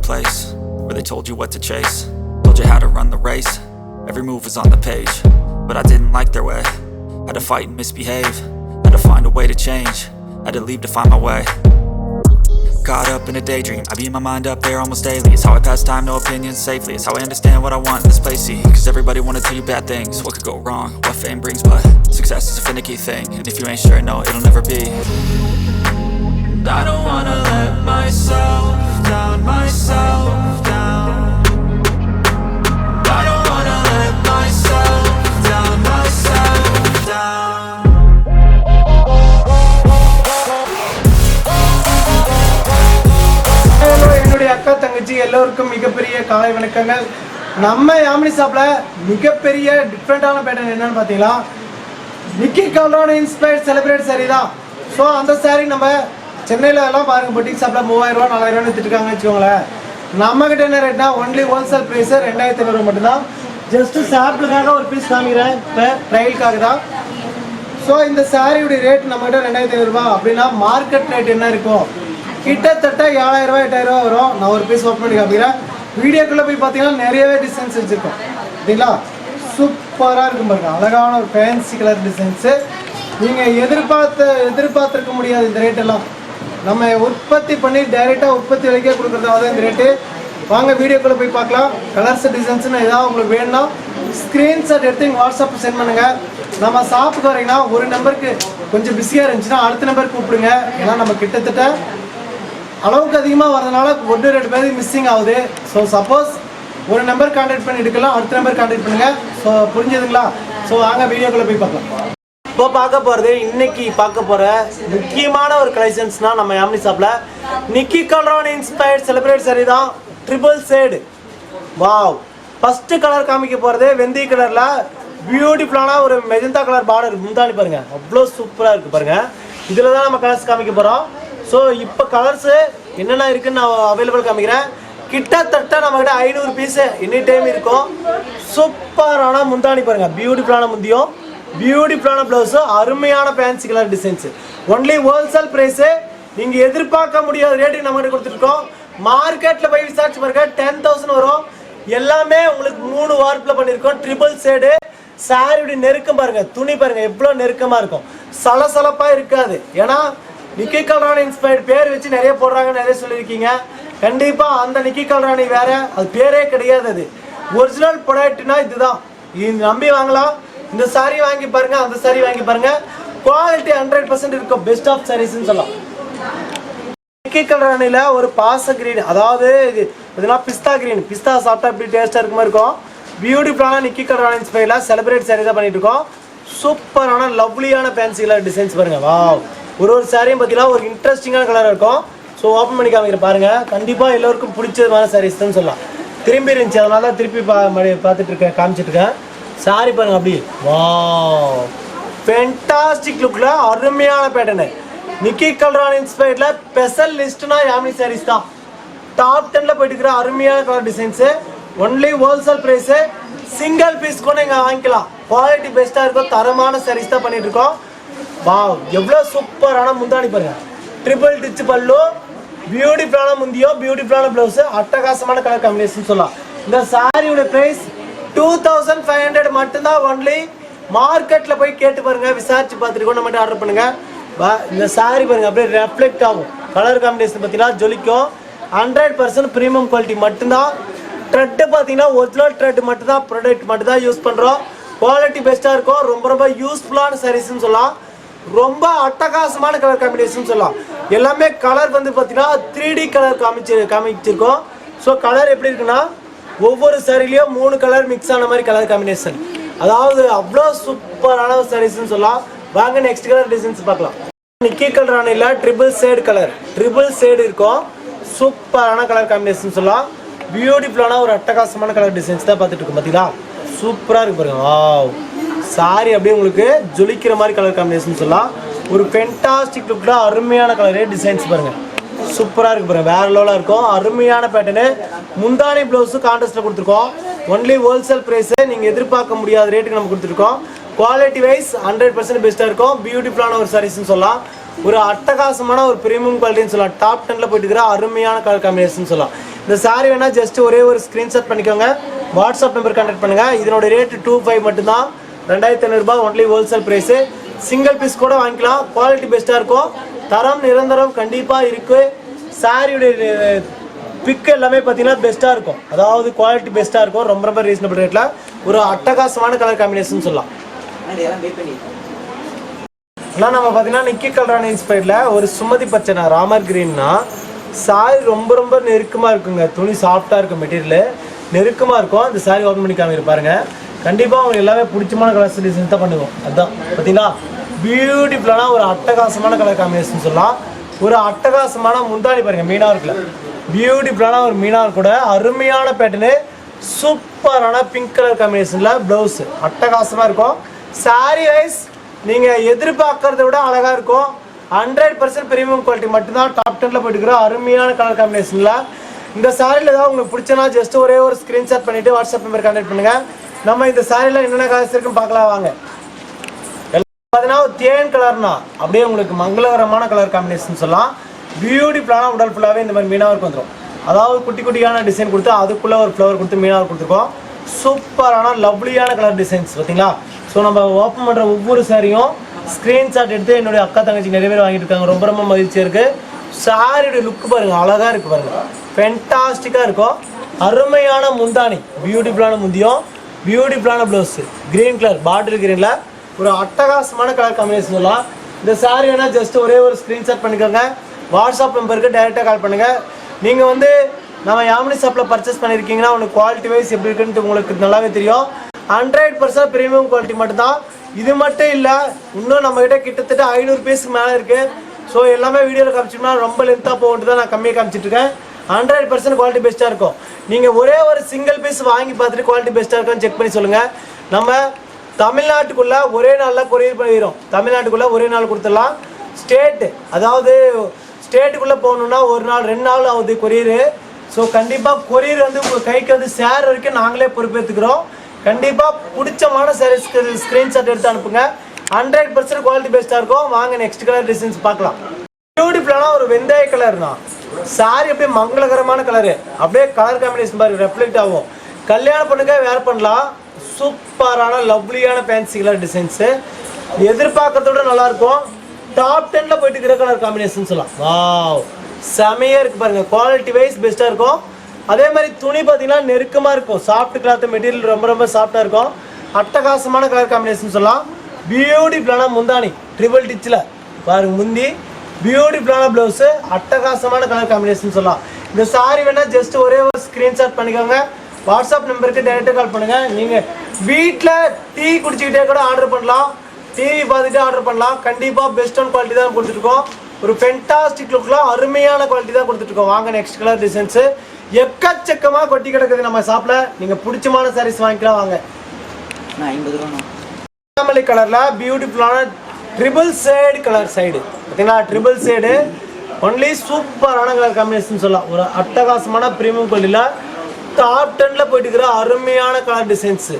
place where they told you what to chase, told you how to run the race. Every move was on the page, but I didn't like their way. Had to fight and misbehave, had to find a way to change, had to leave to find my way. Caught up in a daydream, I beat my mind up there almost daily. It's how I pass time, no opinions safely. It's how I understand what I want in this place, see. Cause everybody wanna tell you bad things, what could go wrong, what fame brings. But success is a finicky thing, and if you ain't sure, no, it'll never be. And I don't wanna let myself down, myself down. I don't wanna let myself down, myself down. என்னுடைய அக்கா தங்கச்சி எல்லோருக்கும் மிகப்பெரிய காலை வணக்கங்கள். நம்ம யாமினி ஷாப்பில் மிகப்பெரிய டிஃப்ரெண்ட்டான பேட்டர்ன் என்னன்னு பார்த்தீங்களா, நிக்கி கல்ரானி இன்ஸ்பயர்ட் செலிப்ரேட் சாரி தான். ஸோ அந்த சாரி நம்ம சென்னையில் எல்லாம் பாருங்கள், பொட்டிக் ஷாப்பில் 3000 ரூபா 4000 விற்றுருக்காங்கன்னு வச்சுக்கோங்களேன். நம்மக்கிட்ட என்ன ரேட்னா ஒன்லி ஹோல்சேல் ப்ரைஸு 2500 மட்டும்தான். ஜஸ்ட்டு சாம்பிளுக்காக ஒரு பீஸ் காமிக்கிறேன், இப்போ ட்ரையலுக்காக தான். ஸோ இந்த சாரியுடைய ரேட் நம்மகிட்ட 2500 ரூபா அப்படின்னா மார்க்கெட் ரேட் என்ன இருக்கும், கிட்டத்தட்ட 7000 ரூபா 8000 ரூபா வரும். நான் ஒரு பீஸ் ஓப்பன் பண்ணி காமிக்கிறேன். வீடியோக்குள்ளே போய் பார்த்தீங்கன்னா நிறையவே டிசைன்ஸ் வச்சுருக்கோம் சரிங்களா. சூப்பராக இருக்கும் பாருங்க, அழகான ஒரு ஃபேன்சி கலர் டிசைன்ஸு. நீங்கள் எதிர்பார்த்துருக்க முடியாது இந்த ரேட்டெல்லாம். நம்ம உற்பத்தி பண்ணி டைரெக்டாக உற்பத்தி விலைக்கே கொடுக்குறதால தான் இந்த ரேட்டு. வாங்க வீடியோக்குள்ளே போய் பார்க்கலாம். கலர்ஸ் டிசைன்ஸ்னு ஏதாவது உங்களுக்கு வேணும்னா ஸ்க்ரீன்ஷாட் எடுத்து எங்கள் வாட்ஸ்அப்பில் சென்ட் பண்ணுங்கள். நம்ம ஷாப்புக்கு வரீங்கன்னா ஒரு நம்பருக்கு கொஞ்சம் பிஸியாக இருந்துச்சுன்னா அடுத்த நம்பருக்கு கூப்பிடுங்க. ஏன்னா நம்ம கிட்டத்தட்ட அளவுக்கு அதிகமாக வரதுனால 1-2 பேருக்கு மிஸ்ஸிங் ஆகுது. ஸோ சப்போஸ் ஒரு நம்பர் கான்டாக்ட் பண்ணி எடுக்கலாம், அடுத்த நம்பர் கான்டாக்ட் பண்ணுங்கள். ஸோ புரிஞ்சதுங்களா? ஸோ வாங்க வீடியோக்குள்ளே போய் பார்க்கலாம். இப்போ பார்க்க போகிறது, இன்னைக்கு பார்க்க போகிற முக்கியமான ஒரு கலெக்ஷன்ஸ்னால் நம்ம யாமினி ஷாப்பில் நிக்கி கல்ரானி இன்ஸ்பயர்ட் செலிப்ரேட் சாரி தான். Triple shade. Wow, first colour காமிக்க போகிறது வெந்தய கலரில் பியூட்டிஃபுல்லான ஒரு மெஜந்தா கலர் பார்டர் முந்தானி பாருங்கள், அவ்வளோ சூப்பராக இருக்குது பாருங்கள். இதில் தான் நம்ம கலர்ஸ் காமிக்க போகிறோம். ஸோ இப்போ கலர்ஸு என்னென்ன இருக்குதுன்னு நான் அவைலபிள் காமிக்கிறேன். கிட்டத்தட்ட நம்மக்கிட்ட 500 பீஸு எனி டைம் இருக்கும். சூப்பரான முந்தானி பாருங்கள், பியூட்டிஃபுல்லான முந்தியும் பியூட்டிஃபுல்லான ப்ளவுஸும் அருமையான fancy colour designs. Only wholesale price. நீங்கள் எதிர்பார்க்க முடியாத ரேட்டுக்கு நம்மகிட்ட கொடுத்துருக்கோம். மார்க்கெட்டில் போய் விசாரிச்சு பாருங்க 10,000 வரும். எல்லாமே உங்களுக்கு 3 வார்ப்பில் பண்ணியிருக்கோம். Triple shade. சாரியுடைய நெருக்கம் பாருங்கள், துணி பாருங்கள் எவ்வளோ நெருக்கமாக இருக்கும், சலசலப்பாக இருக்காது. ஏன்னா நிக்கி கல்ரானி இன்ஸ்பயர்ட் பேர் வச்சு நிறைய போடுறாங்கன்னு நிறைய சொல்லியிருக்கீங்க. கண்டிப்பாக அந்த நிக்கி கல்ரானி வேறு, அது பேரே கிடையாது. அது ஒரிஜினல் ப்ராடக்ட்னா இதுதான், இது நம்பி வாங்கலாம். இந்த சாரீ வாங்கி பாருங்கள், அந்த சாரீ வாங்கி பாருங்கள், குவாலிட்டி 100% இருக்கும். பெஸ்ட் ஆஃப் சாரீஸ்ன்னு சொல்லலாம். நிக்கி கல்ரானியில் ஒரு பாச கிரீன், அதாவது இது இதெல்லாம் பிஸ்தா கிரீன், பிஸ்தா சாப்பிட்டா இப்படி டேஸ்ட்டாக இருக்க மாதிரி இருக்கும். பியூட்டிஃபுல்லான நிக்கி கல்ரானி இன்ஸ்பயர்டில் செலிப்ரேட் சாரீ தான் பண்ணிட்டு இருக்கோம். சூப்பரான லவ்லியான ஃபேன்சி கலர் டிசைன்ஸ் பாருங்கள். வாவ், ஒரு சாரியும் பார்த்தீங்கன்னா ஒரு இன்ட்ரெஸ்டிங்கான கலராக இருக்கும். ஸோ ஓப்பன் பண்ணி காமிக்கிற பாருங்கள், கண்டிப்பாக எல்லோருக்கும் பிடிச்சமான சாரீஸ் தான் சொல்லலாம். திரும்பி இருந்துச்சு, அதனால தான் திருப்பி பார்த்துட்டு இருக்கேன், காமிச்சிட்ருக்கேன். சாரி பாருங்கள் அப்படி. வாவ், ஃபென்டாஸ்டிக் லுக்கில் அருமையான பேட்டர்னு. நிக்கி கல்ரானி இன்ஸ்பயர்டில் ஸ்பெஷல் லிஸ்ட்னா யாமினி சாரீஸ் தான். டாப் 10ல் போயிட்டு இருக்கிற அருமையான colour designs. Only wholesale price. Single piece கூட நீங்கள் வாங்கிக்கலாம். குவாலிட்டி பெஸ்ட்டாக இருக்கும், தரமான சாரீஸ் தான் பண்ணிட்டு இருக்கோம். வாவ், எவ்வளோ சூப்பரான முந்தானி பாருங்க, ட்ரிபிள் டிச் பல்லு, பியூட்டிஃபுல்லான முந்தியோ, பியூட்டிஃபுல்லான ப்ளவுஸு, அட்டகாசமான கலர் காம்பினேஷன் சொல்லலாம். இந்த சாரியோட ப்ரைஸ் 2500 மட்டும்தான். ஒன்லி மார்க்கெட்டில் போய் கேட்டு பாருங்கள், விசாரிச்சு பார்த்துட்டு கூட மட்டும் ஆர்டர் பண்ணுங்கள். இந்த சாரி பாருங்கள் அப்படியே ரெஃப்ளெக்ட் ஆகும். கலர் காம்பினேஷன் பார்த்தீங்கன்னா ஜொலிக்கும். 100% ப்ரீமியம் குவாலிட்டி மட்டும்தான். த்ரெட்டு பார்த்தீங்கன்னா ஒரிஜினல் த்ரெட் மட்டும்தான், ப்ராடக்ட் மட்டும்தான் யூஸ் பண்ணுறோம். குவாலிட்டி பெஸ்ட்டாக இருக்கும். ரொம்ப ரொம்ப யூஸ்ஃபுல்லான சாரீஸ்ன்னு சொல்லலாம். ரொம்ப அட்டகாசமான கலர் காம்பினேஷன் சொல்லலாம். எல்லாமே கலர் வந்து பார்த்தீங்கன்னா 3D கலர் காமிச்சிருக்கோம். ஸோ கலர் எப்படி இருக்குன்னா ஒவ்வொரு சாரிலையும் 3 கலர் மிக்ஸ் ஆன மாதிரி கலர் காம்பினேஷன், அதாவது அவ்வளோ சூப்பரான சாரீஸ்ன்னு சொல்லலாம். வாங்க நெக்ஸ்ட் கலர் டிசைன்ஸ் பார்க்கலாம். நிக்கி கல்ரானியில் ட்ரிபிள் ஷேடு இருக்கும். சூப்பரான கலர் காம்பினேஷன் சொல்லலாம். பியூட்டிஃபுல்லான ஒரு அட்டகாசமான கலர் டிசைன்ஸ் தான் பார்த்துட்டு இருக்கோம். பார்த்தீங்களா, சூப்பராக இருக்கு பாருங்க. வாவ், சாரி அப்படியே உங்களுக்கு ஜொலிக்கிற மாதிரி கலர் காம்பினேஷன் சொல்லலாம். ஒரு ஃபென்டாஸ்டிக் லுக்கில் அருமையான கலரு டிசைன்ஸ் பாருங்கள், சூப்பராக இருக்குது பாருங்கள், வேறு லெவலாக இருக்கும். அருமையான பேட்டர்னு. முந்தானி ப்ளவுஸு கான்ட்ராஸ்ட்டில் கொடுத்துருக்கோம். Only wholesale price. நீங்கள் எதிர்பார்க்க முடியாத ரேட்டுக்கு நம்ம கொடுத்துருக்கோம். குவாலிட்டி வைஸ் 100% பெஸ்ட்டாக இருக்கும். பியூட்டிஃபுல்லான ஒரு சாரீஸ்ன்னு சொல்லலாம். ஒரு அட்டகாசமான ஒரு ப்ரீமியம் குவாலிட்டின்னு சொல்லலாம். டாப் 10ல் போயிட்டு இருக்கிற அருமையான கலர் காம்பினேஷன் சொல்லலாம். இந்த saree வேணா ஜஸ்ட் ஒரே ஒரு ஸ்கிரீன்ஷாட் பண்ணிக்கோங்க வாட்ஸ்அப் நம்பர் கான்டாக்ட் பண்ணுங்க இதனோட ரேட் 25 மட்டும் தான் 2500 ரூபாய் only wholesale price single piece கூட வாங்கிக்கலாம் குவாலிட்டி பெஸ்டா இருக்கும் தரம் நிரந்தரம் கண்டிப்பா இருக்கு saree உடைய பிக் எல்லாமே பாத்தீங்கன்னா பெஸ்டா இருக்கும் அதாவது குவாலிட்டி பெஸ்டா இருக்கும் ரொம்ப ரொம்ப ரீசனபிள் ரேட்ல ஒரு அட்டகாசமான கலர் காம்பினேஷன் சொல்லலாம் எல்லாம் நம்ம பாத்தீங்கன்னா நிக்கி கலரான இன்ஸ்பயர்ட்ல ஒரு சுமதி பச்சை ராமர் கிரீன்னா saree ரொம்ப ரொம்ப நெருக்கமா இருக்குங்க துணி சாஃப்ட்டா இருக்கு மெட்டீரியல் நெருக்கமா இருக்கும் அந்த saree ஓபன் பண்ணி காமிங்க பாருங்க கண்டிப்பா உங்களுக்கு எல்லாமே பிடிச்சமான கலர் டிசைன் தான் பண்ணுவோம் அதான் பாத்தீங்களா பியூட்டிஃபுல்லான ஒரு அட்டகாசமான கலர் காம்பினேஷன் சொல்லலாம் ஒரு அட்டகாசமான முந்தானி பாருங்க மீனா இருக்குல பியூட்டிஃபுல்லான ஒரு மீனா கூட அருமையான பேட்டர்னு சூப்பரான பிங்க் கலர் காம்பினேஷன்ல ப்ளவுஸ் அட்டகாசமா இருக்கும் saree வைஸ் நீங்க எதிர்பார்க்கறதை விட அழகா இருக்கும் 100% பிரீமியம் குவாலிட்டி மட்டும் தான் டாப் 10ல போயிட்டு அருமையான கலர் காம்பினேஷன்ல இந்த சாரில ஏதாவது உங்களுக்கு பிடிச்சனா ஜஸ்ட் ஒரே ஒரு ஸ்கிரீன்ஷாட் பண்ணிட்டு வாட்ஸ்அப் நம்பர் கான்டாக்ட் பண்ணுங்க நம்ம இந்த சாரில என்னென்ன கலர்ஸ் இருக்குன்னு பார்க்கலாம் வாங்க பாத்தீங்கன்னா தேன் கலர்னா அப்படியே உங்களுக்கு மங்களகரமான கலர் காம்பினேஷன் சொல்லலாம் பியூட்டிஃபுல்லான உடல் ஃபுல்லாவே இந்த மாதிரி மீனா ஒர்க் வந்துரும் அதாவது குட்டி குட்டியான டிசைன் கொடுத்து அதுக்குள்ள ஒரு ஃப்ளவர் கொடுத்து மீனா ஒர்க் கொடுத்துருக்கோம் சூப்பரான லவ்லியான கலர் டிசைன்ஸ் பாத்தீங்களா ஸோ நம்ம ஓப்பன் பண்ற ஒவ்வொரு சாரியும் ஸ்கிரீன்ஷாட் எடுத்து என்னுடைய அக்கா தங்கச்சி நிறைய பேர் வாங்கிட்டு இருக்காங்க ரொம்ப ரொம்ப மகிழ்ச்சியா இருக்கு சாரியோட லுக் பாருங்க அழகா இருக்கு பாருங்க ஃபென்டாஸ்டிக்கா இருக்கும் அருமையான முந்தானி பியூட்டிஃபுல்லான முந்தியும் பியூட்டிஃபுல்லான ப்ளவுஸ் கிரீன் கலர் பாட்டில் கிரீன்ல ஒரு அட்டகாசமான கலர் காம்பினேஷன் சொல்லலாம் இந்த சாரி வேணா ஜஸ்ட் ஒரே ஒரு ஸ்கிரீன்ஷாட் பண்ணிக்கோங்க வாட்ஸ்அப் நம்பருக்கு டைரெக்டாக கால் பண்ணுங்க நீங்க வந்து நம்ம யாமினி ஷாப்ல பர்ச்சேஸ் பண்ணிருக்கீங்கன்னா உங்களுக்கு குவாலிட்டி வைஸ் எப்படி இருக்குன்னு உங்களுக்கு நல்லாவே தெரியும் 100% பிரீமியம் குவாலிட்டி மட்டும் தான் இது மட்டும் இல்ல இன்னும் நம்ம கிட்ட கிட்டத்தட்ட 500 பீஸ்க்கு மேல இருக்கு ஸோ எல்லாமே வீடியோவில் காமிச்சோம்னா ரொம்ப லென்த்தாக போகுது தான் நான் கம்மியாக காமிச்சிட்டு இருக்கேன் 100% குவாலிட்டி பெஸ்ட்டாக இருக்கும் நீங்கள் ஒரே ஒரு சிங்கிள் பீஸ் வாங்கி பார்த்துட்டு குவாலிட்டி பெஸ்ட்டாக இருக்கான்னு செக் பண்ணி சொல்லுங்கள் நம்ம தமிழ்நாட்டுக்குள்ளே ஒரே நாளில் கொரியர் பண்ணிடுறோம் தமிழ்நாட்டுக்குள்ளே ஒரே நாள் கொடுத்துடலாம் ஸ்டேட்டு அதாவது ஸ்டேட்டுக்குள்ளே போகணுன்னா ஒரு நாள் 2 நாள் ஆகுது கொரியரு ஸோ கண்டிப்பாக கொரியர் வந்து உங்கள் கைக்கு வந்து சேர் வரைக்கும் நாங்களே பொறுப்பேற்றுக்கிறோம் கண்டிப்பாக பிடிச்சமான சாரீஸ்க்கு ஸ்க்ரீன்ஷாட் எடுத்து அனுப்புங்க 100% குவாலிட்டி பெஸ்ட்டாக இருக்கும் வாங்க நெக்ஸ்ட் கலர் டிசைன்ஸ் பார்க்கலாம் பியூட்டிஃபுல்லான ஒரு வெந்தய கலர் தான் சாரி அப்படியே மங்களகரமான கலரு அப்படியே கலர் காம்பினேஷன் பாருங்க ரெஃப்ளெக்ட் ஆகும் கல்யாண பொண்ணுக்கே வேர் பண்ணலாம் சூப்பரான லவ்லியான ஃபேன்சி கலர் டிசைன்ஸு எதிர்பார்க்கறதோட நல்லா இருக்கும் டாப் 10ல போயிட்டு இருக்கிற கலர் காம்பினேஷன் சொல்லலாம் வாவ் செமையாக இருக்குது பாருங்க குவாலிட்டி வைஸ் பெஸ்ட்டாக இருக்கும் அதே மாதிரி துணி பார்த்தீங்கன்னா நெருக்கமாக இருக்கும் சாஃப்ட் கிளாத் மெட்டீரியல் ரொம்ப ரொம்ப சாஃப்டாக இருக்கும் அட்டகாசமான கலர் காம்பினேஷன் சொல்லலாம் பியூட்டிஃபுல்லான முந்தானி ட்ரிபிள் டிச்சில் பாருங்க முந்தி பியூட்டிஃபுல்லான ப்ளவுஸு அட்டகாசமான கலர் காம்பினேஷன் சொல்லலாம் இந்த சாரி வேணா ஜஸ்ட் ஒரே ஒரு ஸ்க்ரீன்ஷாட் பண்ணிக்கோங்க வாட்ஸ்அப் நம்பருக்கு டைரெக்டாக கால் பண்ணுங்கள் நீங்கள் வீட்டில் டீ குடிச்சிக்கிட்டே கூட ஆர்டர் பண்ணலாம் டிவி பார்த்துட்டு ஆர்டர் பண்ணலாம் கண்டிப்பாக பெஸ்ட் ஆன் குவாலிட்டி தான் கொடுத்துருக்கோம் ஒரு ஃபென்டாஸ்டிக் லுக்கில் அருமையான குவாலிட்டி தான் கொடுத்துருக்கோம் வாங்க நெக்ஸ்ட் கலர் டிசைன்ஸு எக்கச்சக்கமாக கொட்டி கிடக்குது நம்ம ஷாப்பில் நீங்கள் பிடிச்சமான சாரீஸ் வாங்கிக்கலாம் வாங்க 50 ரூபா எல்லம்பillai கலர்ல பியூட்டிஃபுல்லான ட்ரிபிள் ஷேட் கலர் சைடு பார்த்தீங்களா ட்ரிபிள் ஷேடு ஒன்லி சூப்பரான கலர் காம்பினேஷன் சொல்லலாம் ஒரு அட்டகாசமான பிரீமியம் குவாலிட்டியில் டாப் 10ல போயிட்டு இருக்கிற அருமையான கலர் டிசைன்ஸ்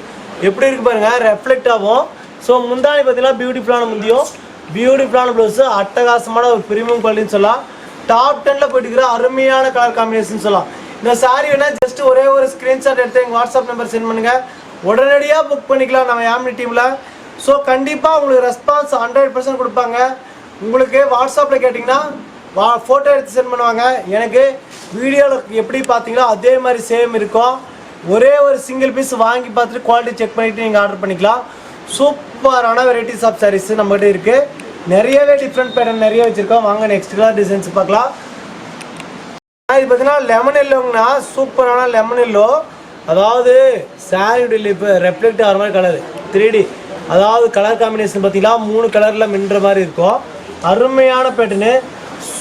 எப்படி இருக்கு பாருங்க ரெஃப்ளெக்ட் ஆகும் ஸோ முந்தானி பார்த்தீங்கன்னா பியூட்டிஃபுல்லான முந்தியும் பியூட்டிஃபுல்லான ப்ளவுஸ் அட்டகாசமான ஒரு பிரீமியம் குவாலிட்டின்னு சொல்லலாம் டாப் 10ல போயிட்டு இருக்கிற அருமையான கலர் காம்பினேஷன் சொல்லலாம் இந்த சாரி வேணா ஜஸ்ட் ஒரே ஒரு ஸ்க்ரீன்ஷாட் எடுத்து எங்கள் வாட்ஸ்அப் நம்பர் சென்ட் பண்ணுங்க உடனடியாக புக் பண்ணிக்கலாம் நம்ம யாமினி டீமில் ஸோ கண்டிப்பாக உங்களுக்கு ரெஸ்பான்ஸ் 100% கொடுப்பாங்க உங்களுக்கு வாட்ஸ்அப்பில் கேட்டிங்கன்னா ஃபோட்டோ எடுத்து சென்ட் பண்ணுவாங்க எனக்கு வீடியோவில் எப்படி பார்த்தீங்களோ அதே மாதிரி சேம் இருக்கும் ஒரே ஒரு சிங்கிள் பீஸ் வாங்கி பார்த்துட்டு குவாலிட்டி செக் பண்ணிவிட்டு நீங்கள் ஆர்டர் பண்ணிக்கலாம் சூப்பரான வெரைட்டிஸ் ஆஃப் சாரீஸ் நம்மகிட்ட இருக்குது நிறையவே டிஃப்ரெண்ட் பேட்டர்ன் நிறைய வச்சுருக்கோம் வாங்க நெக்ஸ்ட் கலர் டிசைன்ஸ் பார்க்கலாம் இது பார்த்தீங்கன்னா லெமன் எல்லோங்கண்ணா சூப்பரான லெமன் எல்லோ அதாவது சாரியுடைய இப்போ ரெஃப்ளெக்ட் ஆகிற மாதிரி கலரு 3D அதாவது கலர் காம்பினேஷன் பார்த்தீங்கன்னா 3 கலரில் மின்ற மாதிரி இருக்கும் அருமையான பேட்டர்னு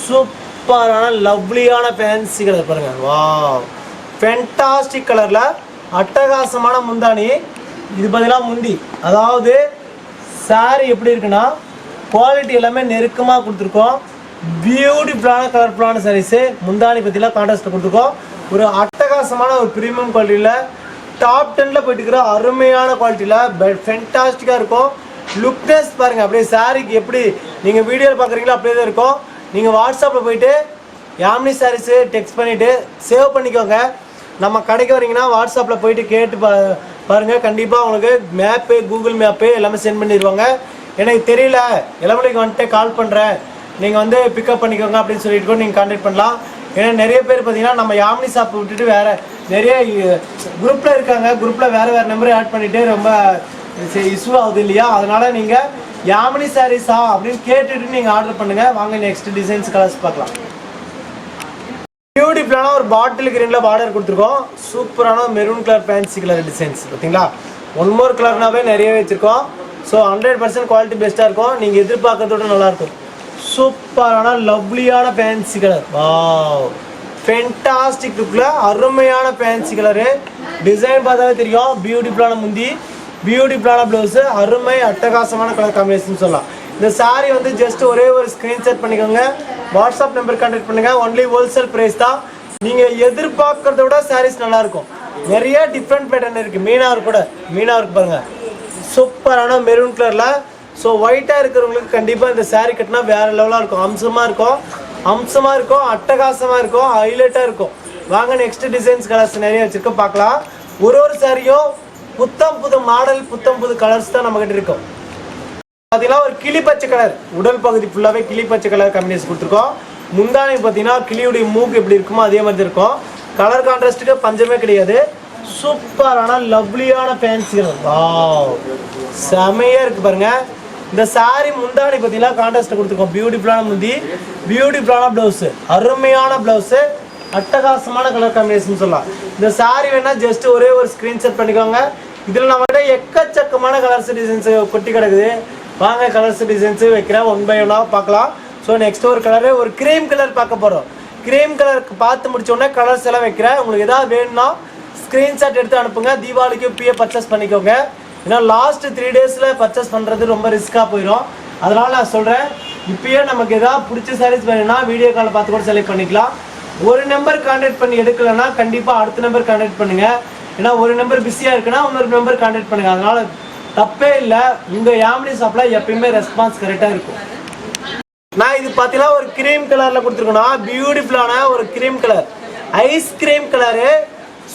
சூப்பரான லவ்லியான ஃபேன்சி கலர் பாருங்கள் வா ஃபென்டாஸ்டிக் கலரில் அட்டகாசமான முந்தானி இது பார்த்தீங்கன்னா முந்தி அதாவது சாரி எப்படி இருக்குன்னா குவாலிட்டி எல்லாமே நெருக்கமாக கொடுத்துருக்கோம் பியூட்டிஃபுல்லான கலர்ஃபுல்லான சாரீஸு முந்தானி பற்றிலாம் கான்ட்ராஸ்ட் கொடுத்துருக்கோம் ஒரு அட்டகாசமான ஒரு ப்ரீமியம் குவாலிட்டியில் டாப் 10ல போயிட்டு இருக்கிற அருமையான குவாலிட்டியில் ஃபென்டாஸ்டிக்காக இருக்கும் லுக்னஸ் பாருங்கள் அப்படியே சாரிக்கு எப்படி நீங்கள் வீடியோவில் பார்க்குறீங்களோ அப்படியே தான் இருக்கும் நீங்கள் வாட்ஸ்அப்பில் போயிட்டு யாமினி சாரீஸ் டெக்ஸ்ட் பண்ணிவிட்டு சேவ் பண்ணிக்கோங்க. நம்ம கடைக்கு வரீங்கன்னா வாட்ஸ்அப்பில் போயிட்டு கேட்டு பாருங்கள். கண்டிப்பாக உங்களுக்கு மேப்பு கூகுள் மேப்பு எல்லாமே சென்ட் பண்ணிடுவாங்க. எனக்கு தெரியல இளம்பிள்ளைக்கு வந்துட்டு கால் பண்ணுறேன், நீங்கள் வந்து பிக்கப் பண்ணிக்கோங்க அப்படின்னு சொல்லிட்டு கூட நீங்கள் கான்டாக்ட் பண்ணலாம். ஏன்னா நிறைய பேர் பார்த்தீங்கன்னா நம்ம யாமினி ஷாப் விட்டுட்டு வேறு நிறைய குரூப்பில் இருக்காங்க. குரூப்பில் வேறு நம்பரை ஆட் பண்ணிவிட்டு ரொம்ப இஷ்யூ ஆகுது இல்லையா? அதனால் நீங்கள் யாமினி சாரீஸா அப்படின்னு கேட்டுட்டு நீங்கள் ஆர்டர் பண்ணுங்கள். வாங்க நெக்ஸ்ட் டிசைன்ஸ் கலர்ஸ் பார்க்கலாம். பியூட்டிஃபுல்லான ஒரு பாட்டில் கிரீனில் பார்டர் கொடுத்துருக்கோம். சூப்பரான maroon colour fancy colour designs பார்த்தீங்களா? ஒன் மோர் கலர்னாவே நிறைய வச்சுருக்கோம். ஸோ 100% குவாலிட்டி பெஸ்ட்டாக இருக்கும். நீங்கள் எதிர்பார்க்கறதோட நல்லாயிருக்கும். சூப்பரான லவ்லியான ஃபேன்சி கலர். வாவ், ஃபென்டாஸ்டிக் லுக்கில் அருமையான ஃபேன்சி கலரு. டிசைன் பார்த்தாவே தெரியும். பியூட்டிஃபுல்லான முந்தி, பியூட்டிஃபுல்லான ப்ளவுஸு, அருமை அட்டகாசமான கலர் காம்பினேஷன் சொல்லலாம். இந்த சாரீ வந்து ஜஸ்ட் ஒரே ஒரு ஸ்க்ரீன்ஷாட் பண்ணிக்கோங்க. வாட்ஸ்அப் நம்பர் கான்டாக்ட் பண்ணுங்கள். ஒன்லி ஹோல்சேல் ப்ரைஸ் தான். நீங்கள் எதிர்பார்க்கறத விட சாரீஸ் நல்லாயிருக்கும். நிறைய டிஃப்ரெண்ட் பேட்டர்ன் இருக்குது. மீனாக கூட மீனாக இருக்கு பாருங்கள், சூப்பரான மெரூன் கலரில். ஸோ ஒயிட்டாக இருக்கிறவங்களுக்கு கண்டிப்பாக இந்த சாரீ கட்டினா வேறு லெவலாக இருக்கும். அம்சமாக இருக்கும், அட்டகாசமாக இருக்கும், ஹைலைட்டாக இருக்கும். வாங்க நெக்ஸ்ட் டிசைன்ஸ் கலர்ஸ் நிறைய வச்சுருக்கோம், பார்க்கலாம். ஒரு சாரியும் புத்தம் புது மாடல், புத்தம் புது கலர்ஸ் தான் நம்மகிட்ட இருக்கும். பார்த்தீங்கன்னா ஒரு கிளி பச்சை கலர், உடல் பகுதி ஃபுல்லாகவே கிளி பச்சை கலர் காம்பினேஷன் கொடுத்துருக்கோம். முந்தானை பார்த்தீங்கன்னா கிளியுடைய மூக்கு எப்படி இருக்குமோ அதே மாதிரி இருக்கும். கலர் கான்ட்ராஸ்ட்டுக்கு பஞ்சமே கிடையாது. சூப்பரான லவ்லியான ஃபேன்சி கலர். வாவ், செமையாக இருக்குது பாருங்கள். இந்த சாரீ முந்தானி பார்த்தீங்கன்னா கான்ட்ராஸ்ட் கொடுத்துருக்கோம். பியூட்டிஃபுல்லான முந்தி, பியூட்டிஃபுல்லான ப்ளவுஸு, அருமையான ப்ளவுஸு, அட்டகாசமான கலர் காம்பினேஷன் சொல்லலாம். இந்த சாரீ வேணால் ஜஸ்ட் ஒரே ஒரு ஸ்க்ரீன்ஷாட் பண்ணிக்கோங்க. இதில் நம்மகிட்ட எக்கச்சக்கமான கலர்ஸ் டிசைன்ஸு கொட்டி கிடக்குது. வாங்க கலர்ஸ் டிசைன்ஸு வைக்கிறேன், ஒன் பை ஒன்னாக பார்க்கலாம். ஸோ நெக்ஸ்ட் ஒரு கலரு, ஒரு க்ரீம் கலர் பார்க்க போகிறோம். க்ரீம் கலருக்கு பார்த்து முடிச்சோடனே கலர்ஸ் எல்லாம் வைக்கிறேன். உங்களுக்கு எதாவது வேணும்னா ஸ்க்ரீன்ஷாட் எடுத்து அனுப்புங்க. தீபாவளிக்கு இப்பயே பர்ச்சேஸ் பண்ணிக்கோங்க. ஏன்னா லாஸ்ட் 3 டேஸில் பர்ச்சேஸ் பண்ணுறது ரொம்ப ரிஸ்க்காக போயிடும். அதனால் நான் சொல்கிறேன், இப்பயே நமக்கு எதாவது பிடிச்ச சாரீஸ் வேணும்னா வீடியோ கால் பார்த்து கூட செலக்ட் பண்ணிக்கலாம். ஒரு நம்பர் கான்டாக்ட் பண்ணி எடுக்கலைன்னா கண்டிப்பாக அடுத்த நம்பர் கான்டாக்ட் பண்ணுங்கள். ஏன்னா ஒரு நம்பர் பிஸியாக இருக்குன்னா இன்னொரு நம்பர் கான்டாக்ட் பண்ணுங்கள். அதனால் தப்பே இல்லை. உங்கள் யாமினி ஷாப்பில் எப்பயுமே ரெஸ்பான்ஸ் கரெக்டாக இருக்கும். நான் இது பார்த்தீங்கன்னா ஒரு க்ரீம் கலரில் கொடுத்துருக்கோன்னா, பியூட்டிஃபுல்லான ஒரு க்ரீம் கலர், ஐஸ்கிரீம் கலரு,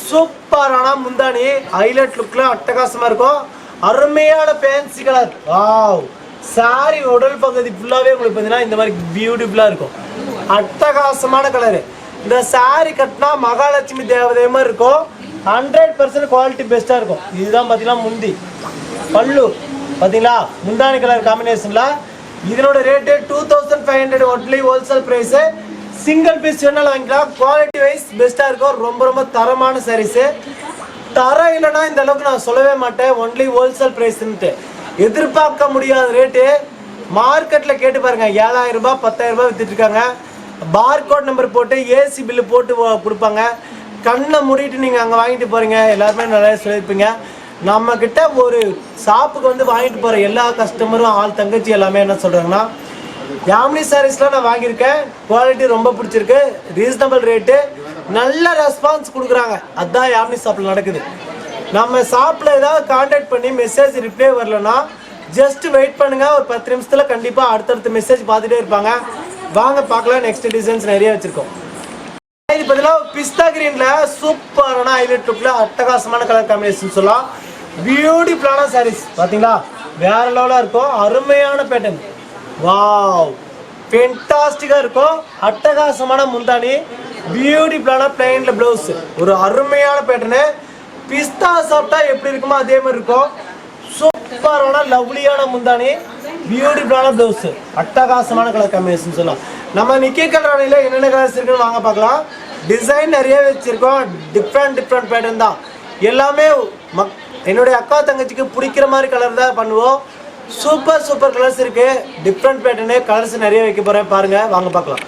சூப்பரான முந்தானி, ஹைலைட் லுக்கில் அட்டகாசமாக இருக்கும். அருமையான ஃபேன்சி கலர். வாவ், சாரி உடல் பகுதி ஃபுல்லாகவே உங்களுக்கு பார்த்தீங்கன்னா இந்த மாதிரி பியூட்டிஃபுல்லாக இருக்கும். அட்டகாசமான கலரு. இந்த சாரி கட்டினா மகாலட்சுமி தேவதை மாதிரி இருக்கும். 100% குவாலிட்டி பெஸ்ட்டாக இருக்கும். இதுதான் பார்த்தீங்கன்னா முந்தி, பல்லு பார்த்தீங்களா, முந்தானி கலர் காம்பினேஷனில். இதனோட rate 2500 only wholesale price. Single piece வேணாலும் வாங்கிக்கலாம். குவாலிட்டி வைஸ் பெஸ்ட்டாக இருக்கும். ரொம்ப ரொம்ப தரமான சாரீஸு. தரம் இல்லைன்னா இந்த அளவுக்கு நான் சொல்லவே மாட்டேன். ஒன்லி ஹோல்சேல் ப்ரைஸுன்ட்டு எதிர்பார்க்க முடியாத ரேட்டு. மார்க்கெட்டில் கேட்டு பாருங்கள், 7000 ரூபாய் 10,000 ரூபாய் விற்றுட்ருக்காங்க. பார்கோட் நம்பர் போட்டு ஏசி பில்லு போட்டு கொடுப்பாங்க. கண்ணை மூடிட்டு நீங்கள் அங்கே வாங்கிட்டு போகிறீங்க. எல்லாருமே நிறைய சொல்லியிருப்பீங்க. நம்மக்கிட்ட ஒரு ஷாப்புக்கு வந்து வாங்கிட்டு போகிற எல்லா கஸ்டமரும் ஆள் தங்கச்சி எல்லாமே என்ன சொல்கிறாங்கன்னா, யாமினி சாரீஸ்லாம் நான் வாங்கியிருக்கேன், குவாலிட்டி ரொம்ப பிடிச்சிருக்கு, ரீசனபிள் ரேட்டு, நல்ல ரெஸ்பான்ஸ் கொடுக்குறாங்க. அதுதான் யாமினி ஷாப்பில் நடக்குது. நம்ம ஷாப்பில் ஏதாவது கான்டாக்ட் பண்ணி மெசேஜ் ரிப்ளை வரலன்னா ஜஸ்ட் வெயிட் பண்ணுங்கள். ஒரு 10 நிமிஷத்தில் கண்டிப்பாக அடுத்தடுத்த மெசேஜ் பார்த்துட்டே இருப்பாங்க. வாங்க பார்க்கலாம். நெக்ஸ்ட் டிசைன்ஸ் நிறைய வச்சுருக்கோம். இது பார்த்தீங்கன்னா பிஸ்தா கிரீனில் சூப்பரான ஹைலைட் லுக்கில் அட்டகாசமான கலர் காம்பினேஷன் சொல்லலாம். பியூட்டிஃபுல்லான சாரீஸ் பார்த்தீங்களா, வேறு லெவலாக இருக்கும். அருமையான பேட்டர்ன். வாவ், ஃபென்டாஸ்டிக்காக இருக்கும். அட்டகாசமான முந்தானி, பியூட்டிஃபுல்லான பிளைனில் ப்ளவுஸ், ஒரு அருமையான பேட்டர்னு. பிஸ்தா சாப்பிட்டா எப்படி இருக்குமோ அதே மாதிரி இருக்கும். சூப்பரான லவ்லியான முந்தானி, பியூட்டிஃபுல்லான ப்ளவுஸு, அட்டகாசமான கலர் காம்பினேஷன் சொல்லலாம். நம்ம நிக்கி கலரானியில் என்னென்ன கலர்ஸ் இருக்குன்னு வாங்க பார்க்கலாம். டிசைன் நிறைய வச்சுருக்கோம். டிஃப்ரெண்ட் பேட்டர்ன் தான் எல்லாமே. என்னுடைய அக்கா தங்கச்சிக்கு பிடிக்கிற மாதிரி கலர் தான் பண்ணுவோம். சூப்பர் கலர்ஸ் இருக்குது. டிஃப்ரெண்ட் பேட்டர்னு கலர்ஸ் நிறைய வைக்க போகிறேன். பாருங்கள், வாங்க பார்க்கலாம்.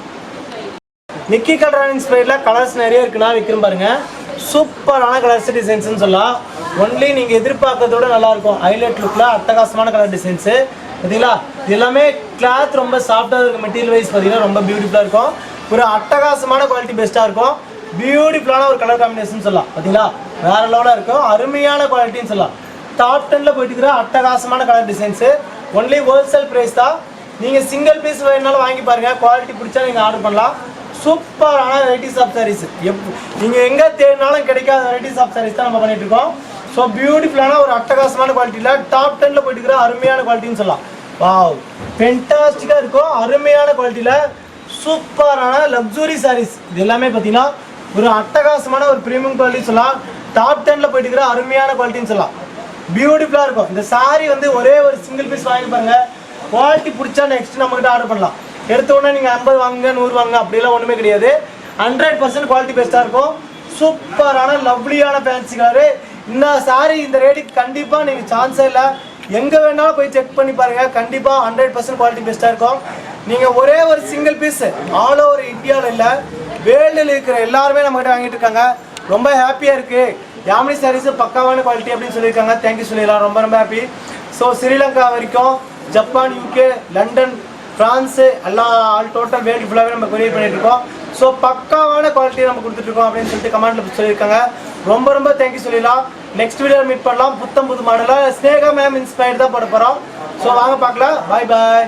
நிக்கி கலரானி இன்ஸ்பைரில் கலர்ஸ் நிறைய இருக்குன்னா விற்கிறேன் பாருங்கள். சூப்பரான கலர்ஸ் டிசைன்ஸ்னு சொல்லலாம். ஒன்லி நீங்கள் எதிர்பார்க்கறதோட நல்லாயிருக்கும். ஹைலைட் லுக்கில் அட்டகாசமான கலர் டிசைன்ஸு பார்த்தீங்களா. இது எல்லாமே கிளாத் ரொம்ப சாஃப்டாக இருக்கும். மெட்டீரியல் வைஸ் பார்த்தீங்கன்னா ரொம்ப பியூட்டிஃபுல்லாக இருக்கும். ஒரு அட்டகாசமான குவாலிட்டி பெஸ்ட்டாக இருக்கும். பியூட்டிஃபுல்லான ஒரு கலர் காம்பினேஷன் சொல்லலாம். பார்த்தீங்களா, வேறு லெவலாக இருக்கும். அருமையான குவாலிட்டின்னு சொல்லலாம். டாப் 10ல் போயிட்டு இருக்கிற அட்டகாசமான colour designs. Only wholesale price தான். நீங்கள் சிங்கிள் பீஸ் வேணுனாலும் வாங்கி பாருங்கள். குவாலிட்டி பிடிச்சா நீங்கள் ஆர்டர் பண்ணலாம். சூப்பரான வெரைட்டிஸ் ஆஃப் சாரீஸ். நீங்கள் எங்கே தேடினாலும் கிடைக்காத வெரைட்டிஸ் ஆஃப் சாரீஸ் தான் நம்ம பண்ணிட்டு இருக்கோம். ஸோ பியூட்டிஃபுல்லான ஒரு அட்டகாசமான குவாலிட்டியில் டாப் 10ல் போயிட்டு இருக்கிற அருமையான குவாலிட்டின்னு சொல்லலாம். வாவ், ஃபென்டாஸ்டிக்காக இருக்கும். அருமையான குவாலிட்டியில் சூப்பரான லக்ஸுரி சாரீஸ். இது எல்லாமே பார்த்தீங்கன்னா ஒரு அட்டகாசமான ஒரு ப்ரீமியம் குவாலிட்டி சொல்லலாம். டாப் 10ல் போயிட்டு இருக்கிற அருமையான குவாலிட்டின்னு சொல்லலாம். பியூட்டிஃபுல்லாக இருக்கும். இந்த சாரீ வந்து ஒரே ஒரு சிங்கிள் பீஸ் வாங்கி பாருங்க. குவாலிட்டி பிடிச்சா நெக்ஸ்ட் நம்மகிட்ட ஆர்டர் பண்ணலாம். எடுத்த உடனே நீங்கள் 50 வாங்குங்க 100 வாங்குங்க அப்படிலாம் ஒன்றுமே கிடையாது. 100% குவாலிட்டி பெஸ்ட்டாக இருக்கும். சூப்பரான லவ்லியான ஃபேன்சி கலரு. இந்த சாரீ இந்த ரேட்டுக்கு கண்டிப்பாக நீங்கள் சான்ஸே இல்லை. எங்கே வேணாலும் போய் செக் பண்ணி பாருங்கள். கண்டிப்பாக 100% குவாலிட்டி பெஸ்ட்டாக இருக்கும். நீங்கள் ஒரே ஒரு சிங்கிள் பீஸ் ஆல் ஓவர் இந்தியாவில் இல்லை, வேர்ல்டில் இருக்கிற எல்லாருமே நம்மகிட்ட வாங்கிட்டு இருக்காங்க. ரொம்ப ஹாப்பியாக இருக்குது. யாமினி சாரீஸ் பக்காவான குவாலிட்டி அப்படின்னு சொல்லியிருக்காங்க. தேங்க்யூ சொல்லிடலாம். ரொம்ப ரொம்ப ஹாப்பி. ஸோ ஸ்ரீலங்கா வரைக்கும், ஜப்பான், யூகே, லண்டன், ஃப்ரான்ஸு எல்லாம் ஆல் டோட்டல் வேர்ல்டு ஃபுல்லாகவே நம்ம கொரியர் பண்ணிட்டு இருக்கோம். ஸோ பக்காவான குவாலிட்டி நம்ம கொடுத்துட்ருக்கோம் அப்படின்னு சொல்லிட்டு கமெண்ட்டில் சொல்லியிருக்காங்க. ரொம்ப ரொம்ப தேங்க்யூ சொல்லிடலாம். நெக்ஸ்ட் வீடியோவில் மீட் பண்ணலாம். புது மாடலாக ஸ்னேகா மேம் இன்ஸ்பயர்ட் தான் போட போகிறோம். ஸோ வாங்க பார்க்கலாம். பாய் பாய்.